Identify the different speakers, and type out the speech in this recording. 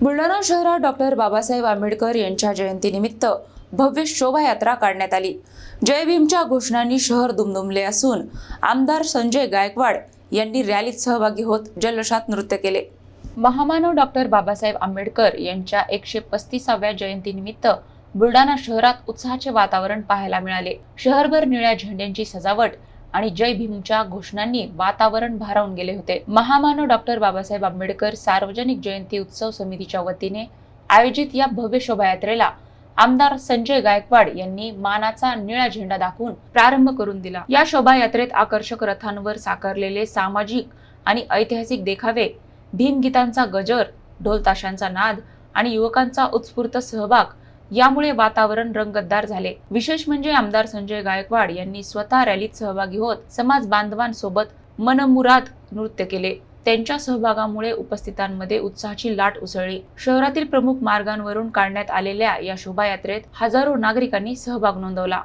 Speaker 1: बुलढाणा शहरात डॉक्टर बाबासाहेब आंबेडकर यांच्या जयंतीनिमित्त भव्य शोभायात्रा काढण्यात आली। जय भीमच्या घोषणांनी शहर दुमदुमले असून आमदार संजय गायकवाड यांनी रॅलीत सहभागी होत जल्लोषात नृत्य केले। महामानव डॉक्टर बाबासाहेब आंबेडकर यांच्या 135व्या जयंतीनिमित्त बुलढाणा शहरात उत्साहाचे वातावरण पाहायला मिळाले। शहरभर निळ्या झेंड्यांची सजावट आणि जय भीमच्या घोषणांनी वातावरण भारावून गेले होते। महामानव डॉक्टर बाबासाहेब आंबेडकर सार्वजनिक जयंती उत्सव समितीच्या वतीने आयोजित या भव्य शोभायात्रेला आमदार संजय गायकवाड यांनी मानाचा निळा झेंडा दाखवून प्रारंभ करून दिला। या शोभायात्रेत आकर्षक रथांवर साकारलेले सामाजिक आणि ऐतिहासिक देखावे, भीमगीतांचा गजर, ढोल ताशांचा नाद आणि युवकांचा उत्स्फूर्त सहभाग यामुळे वातावरण रंगतदार झाले। विशेष म्हणजे आमदार संजय गायकवाड यांनी स्वतः रॅलीत सहभागी होत समाज बांधवांसोबत मनमुराद नृत्य केले। त्यांच्या सहभागामुळे उपस्थितांमध्ये उत्साहाची लाट उसळली। शहरातील प्रमुख मार्गांवरून काढण्यात आलेल्या या शोभायात्रेत हजारो नागरिकांनी सहभाग नोंदवला।